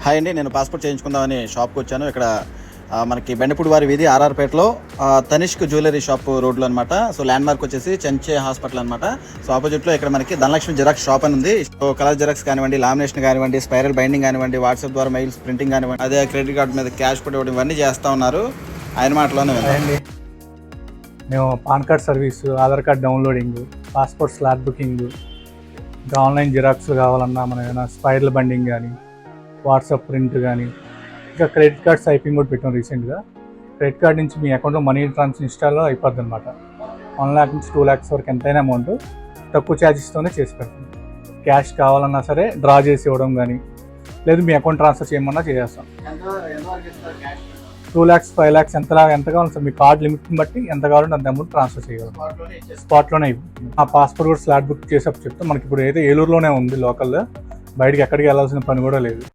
Hi అండి, నేను passport చేయించుకుందామని షాప్కి వచ్చాను. ఇక్కడ మనకి బెండపూడి వారి వీధి ఆర్ఆర్పేటలో తనిష్క్ జ్యువెలరీ షాప్ రోడ్లో అనమాట. సో ల్యాండ్ మార్క్ వచ్చేసి చెంచే హాస్పిటల్ అనమాట. సో ఆపోజిట్లో ఇక్కడ మనకి ధనలక్ష్మి జిరాక్స్ షాప్ అని ఉంది. సో కలర్ జిరాక్స్ కానివ్వండి, లామినేషన్ కానివ్వండి, స్పైరల్ బైండింగ్ కానివ్వండి, వాట్సాప్ ద్వారా మెయిల్స్ ప్రింటింగ్ కానివ్వండి, అదే క్రెడిట్ కార్డు మీద క్యాష్ కూడా ఇవ్వడం, ఇవన్నీ చేస్తూ ఉన్నారు. ఆయన మాటలోనే అండి. మేము pan card service, Aadhaar card downloading, passport slot booking, ఇంకా ఆన్లైన్ జిరాక్స్ కావాలన్నా మనం ఏమైనా స్పైరల్ బండింగ్ కానీ, వాట్సాప్ ప్రింట్ కానీ, ఇంకా క్రెడిట్ కార్డ్ టైపింగ్ కూడా పెట్టాం రీసెంట్గా. క్రెడిట్ కార్డ్ నుంచి మీ అకౌంట్లో మనీ ట్రాన్స్ఫర్ ఇన్స్టాల్లో అయిపోద్ది అనమాట. 1 lakh నుంచి 2 lakhs వరకు ఎంతైనా అమౌంట్ తక్కువ ఛార్జెస్తోనే చేసి పెడతాం. క్యాష్ కావాలన్నా సరే డ్రా చేసి ఇవ్వడం కానీ, లేదు మీ అకౌంట్ ట్రాన్స్ఫర్ చేయమన్నా చేసేస్తాం. 2 lakhs, 5 lakhs ఎంత కావాలి సార్, మీ కార్డ్ లిమిట్ని బట్టి ఎంత కావాలంటే అంత అమౌంట్ ట్రాన్స్ఫర్ చేయగలం. స్పాట్లోనే అయిపోతుంది. ఆ పాస్పోర్ట్ కూడా స్లాట్ బుక్ చేసేప్పుడు చెప్తాం. మనకి ఇప్పుడు అయితే ఏలూరులోనే ఉంది లోకల్లో, బయటకి ఎక్కడికి వెళ్ళాల్సిన పని కూడా లేదు.